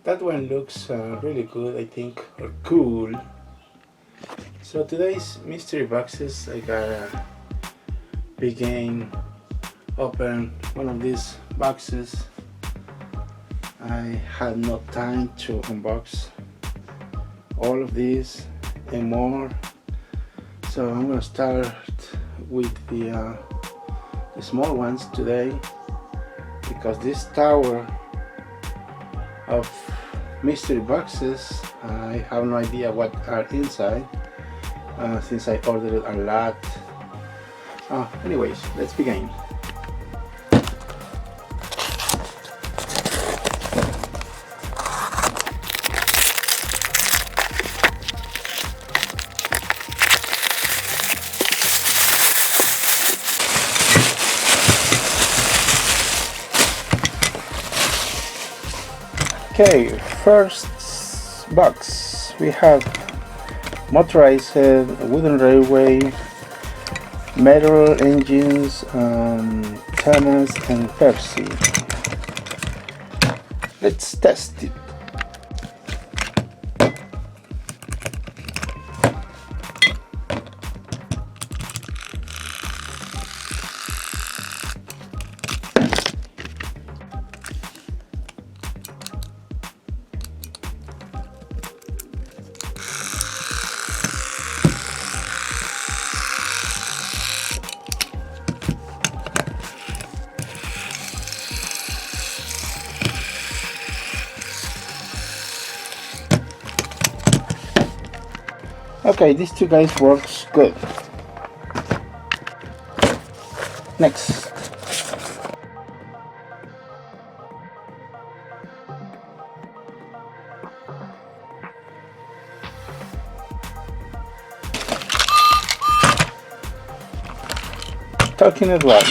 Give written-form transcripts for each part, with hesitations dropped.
That one looks really good, I think, or cool. So today's mystery boxes, I gotta begin open one of these boxes. I had no time to unbox all of these and more, so I'm gonna start with the small ones today, because this tower of mystery boxes, I have no idea what are inside since I ordered a lot. Anyways, let's begin. Okay, first box we have motorized wooden railway, metal engines, Tomas and Pepsi. Let's test it. Okay, these two guys works good. Next. Talking as well.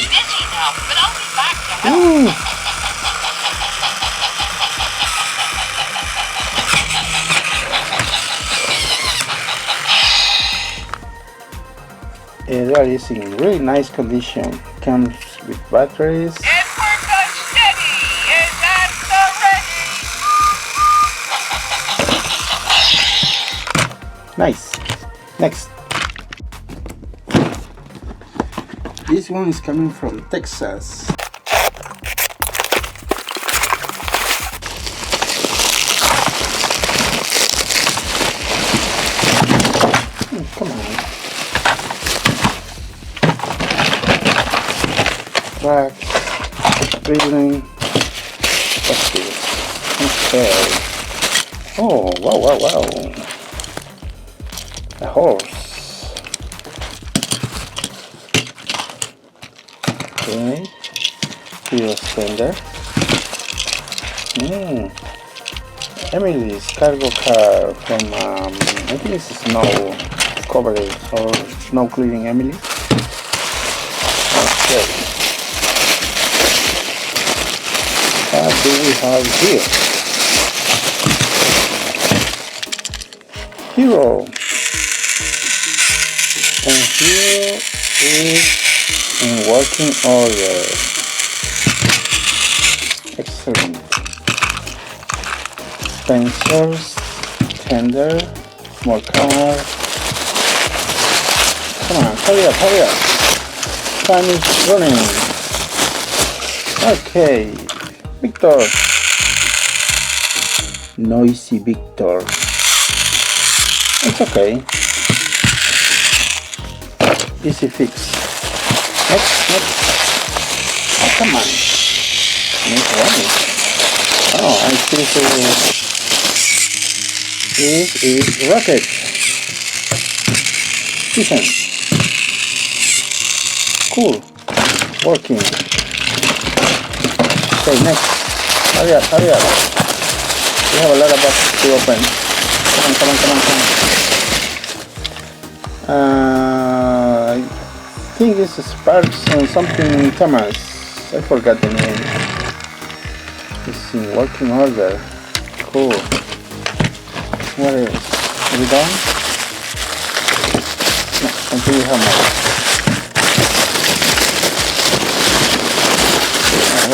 That is in really nice condition. Comes with batteries. And we're good steady. Is that the ready? Nice. Next. This one is coming from Texas. Come on. Track, reeling, what's this? Okay. Oh, wow. A horse. Okay. Fuel cylinder. Emily's cargo car from, I think this is snow coverage or snow clearing Emily. Okay. What do we have here? Hero. And here is in working order. Excellent. Spencer's, tender, small car. Come on, hurry up. Time is running. Okay. Victor. Noisy Victor. It's okay. Easy fix. Next. Oh, come on. Make running. Oh, I see this is rocket. Listen. Cool. Working. Okay, next. Hurry up. We have a lot of boxes to open. Come on. I think this is Sparks and something Tomas. I forgot the name. It's in working order. Cool. What else? Are we done? No, until we have more.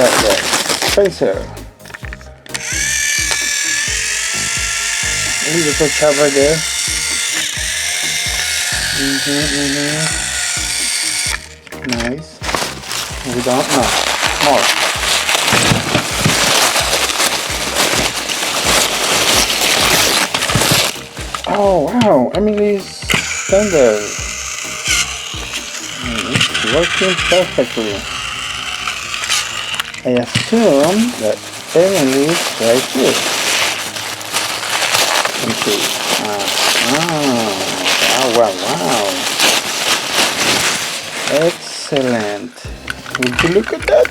Right there. Spencer. little tap right there. Nice. We don't know. More. Oh wow, Emily's standard. It's working perfectly. I assume that Emily's right here. Let me see. Wow. Excellent. Would you look at that?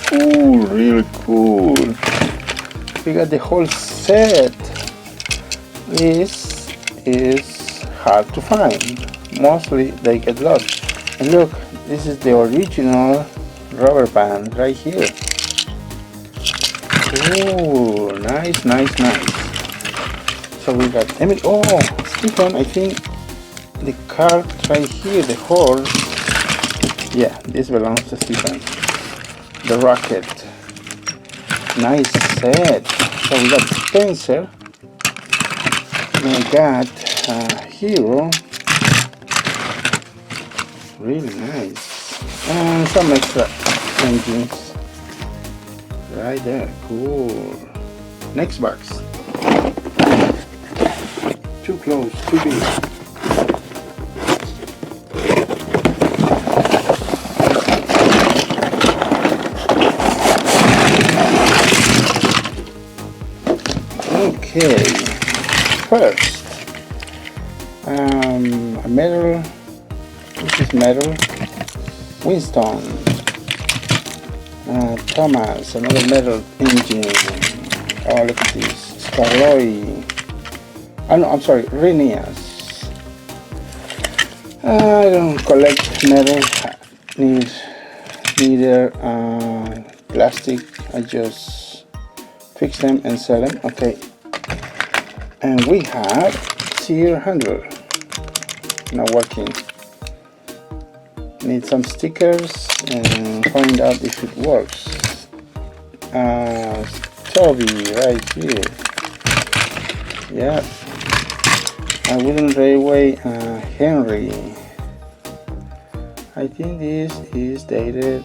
Cool, really cool. We got the whole set. This is hard to find. Mostly they get lost. And look, this is the original rubber band right here. Ooh, nice. So we got Emily. Oh, Stephen, I think the cart right here, the horse. Yeah, this belongs to Stephen. The rocket. Nice set. So we got Spencer. We got Hero. Really nice. And some extra engines. Right there. Cool. Next box. Too close, too big. Okay, first, a metal, this is metal, Winston, Thomas, another metal engine. Oh, look at this, Scarloy, oh no, I'm sorry, Renias. I don't collect metal, neither plastic, I just fix them and sell them. Okay, and we have sear handle, not working. Need some stickers and find out if it works. Toby right here. Yeah. A wooden railway, Henry. I think this is dated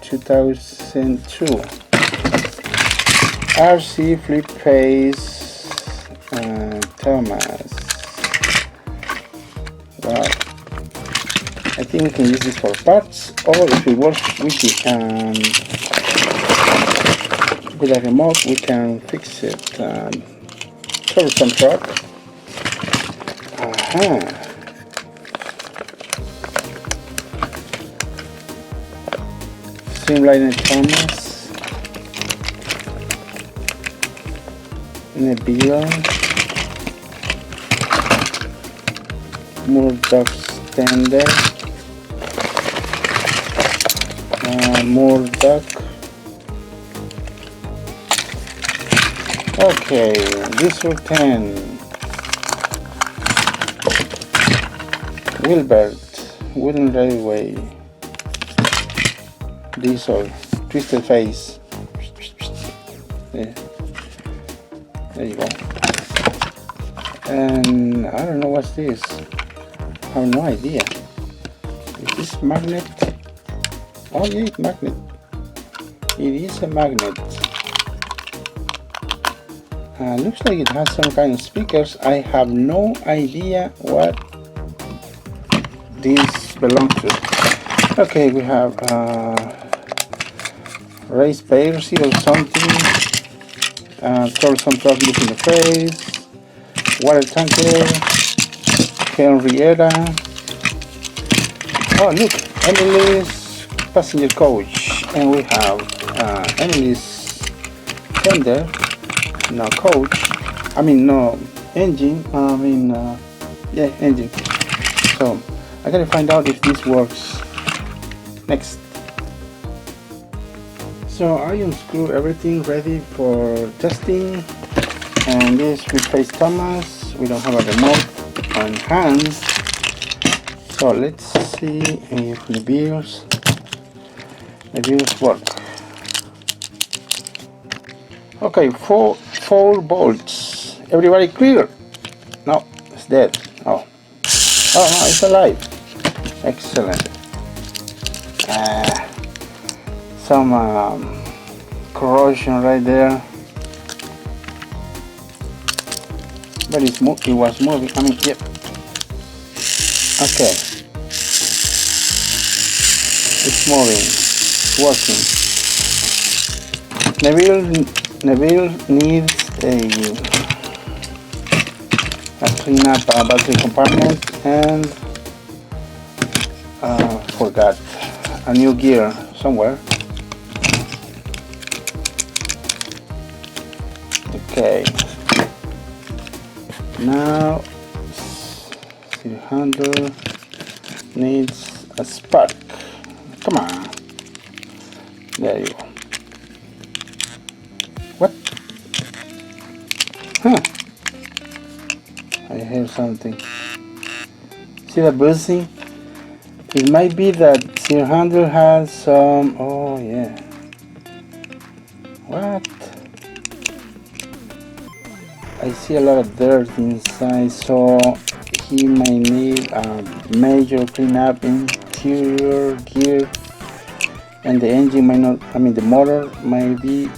2002. RC flip face, Tomas. Wow. I think we can use this for parts, or if it works with a remote, we can fix it. Troublesome truck. Streamline Thomas. Nebula. Murdoch standard. Murdoch. Okay, diesel 10. Wilbert, wooden railway. Diesel, twisted face. There you go. And I don't know what's this. I have no idea. Is this magnet? Oh yeah, it's magnet. It is a magnet. Looks like it has some kind of speakers. I have no idea what this belongs to. Okay, we have race pair, zero something. Troublesome truck using the phrase. Water tanker. Henrietta. Oh look, Emily's passenger coach, and we have Emily's tender. No coach. I mean no engine. Yeah, engine. So I gotta find out if this works. Next. So I unscrew everything ready for testing, and this replace Thomas. We don't have a remote on hand, so let's see if the wheels work. Okay, four bolts. Everybody clear? No, it's dead. Oh, no, it's alive. Excellent. Some corrosion right there. But it was moving. I mean, yep. Okay. It's moving. It's working. Neville needs a clean up battery compartment and forgot a new gear somewhere. Okay. Now the handle needs a spark. Come on. There you go. What? Huh. I hear something. See the buzzing? It might be that the handle has some... Oh yeah. What? I see a lot of dirt inside, so he may need a major cleanup. Interior gear, and the engine might not, I mean the motor might be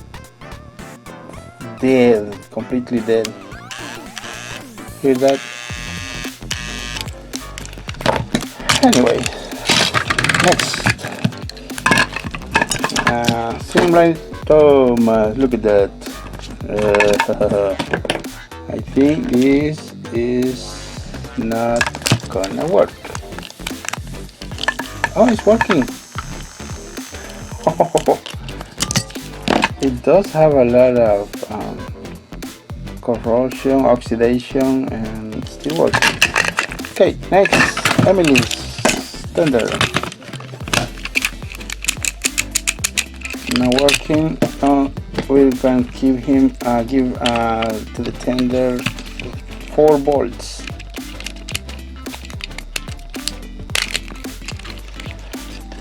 dead, completely dead. Hear that? Anyway, next. Streamline Thomas, look at that. I think this is not gonna work. Oh, it's working. It does have a lot of corrosion, oxidation, and it's still working. Okay, next, Emily's standard. Not working. We're going to give to the tender 4 bolts.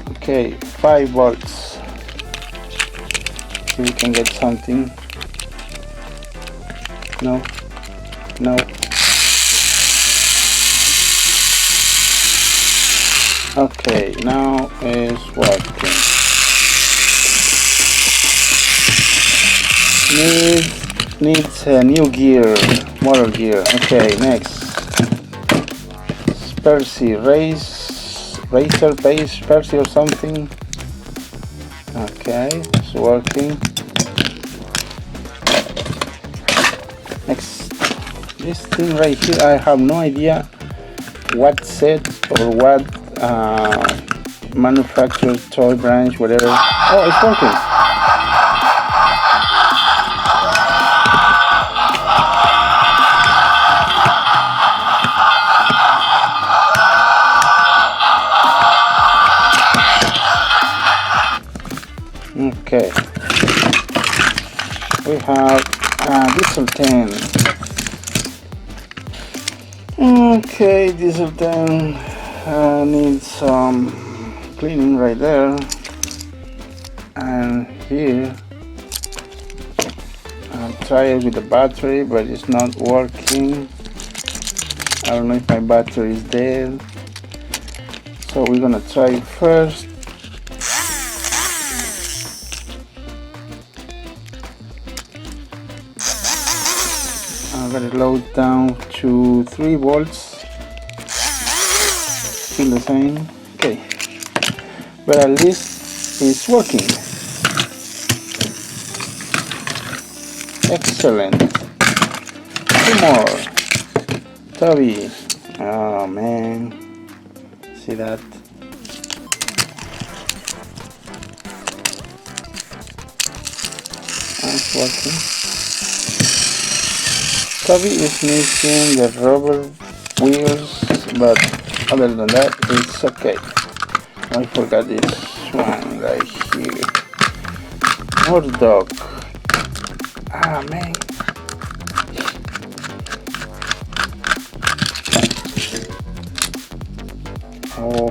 Okay, 5 volts. See if we can get something. No. Okay, now it's working. Needs a new gear, motor gear. Okay, next. Racer base Percy or something. Okay, it's working. Next, this thing right here, I have no idea what set or what manufacturer, toy branch, whatever. Oh, it's working. Okay, we have diesel 10. Okay, diesel 10 needs some cleaning right there, and here I'll try it with the battery, but it's not working. I don't know if my battery is dead, so we're gonna try it first. I'm gonna load down to 3 volts. Still the same. Okay, but at least it's working. Excellent. 2 more. Toby. Oh man. See that? It's working. Toby is missing the rubber wheels, but other than that, it's okay. I forgot this one right here. More dog. Ah man. Oh,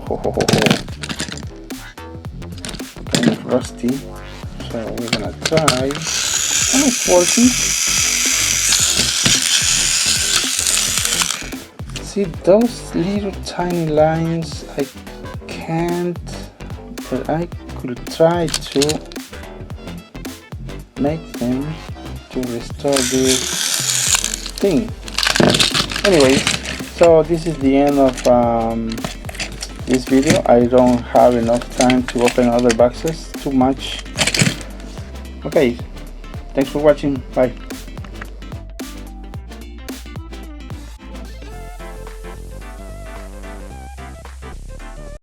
kind of rusty. So we're gonna try And it's working. See those little tiny lines, I can't, but I could try to make them to restore this thing. Anyways, so this is the end of this video. I don't have enough time to open other boxes, too much. Okay, thanks for watching, bye.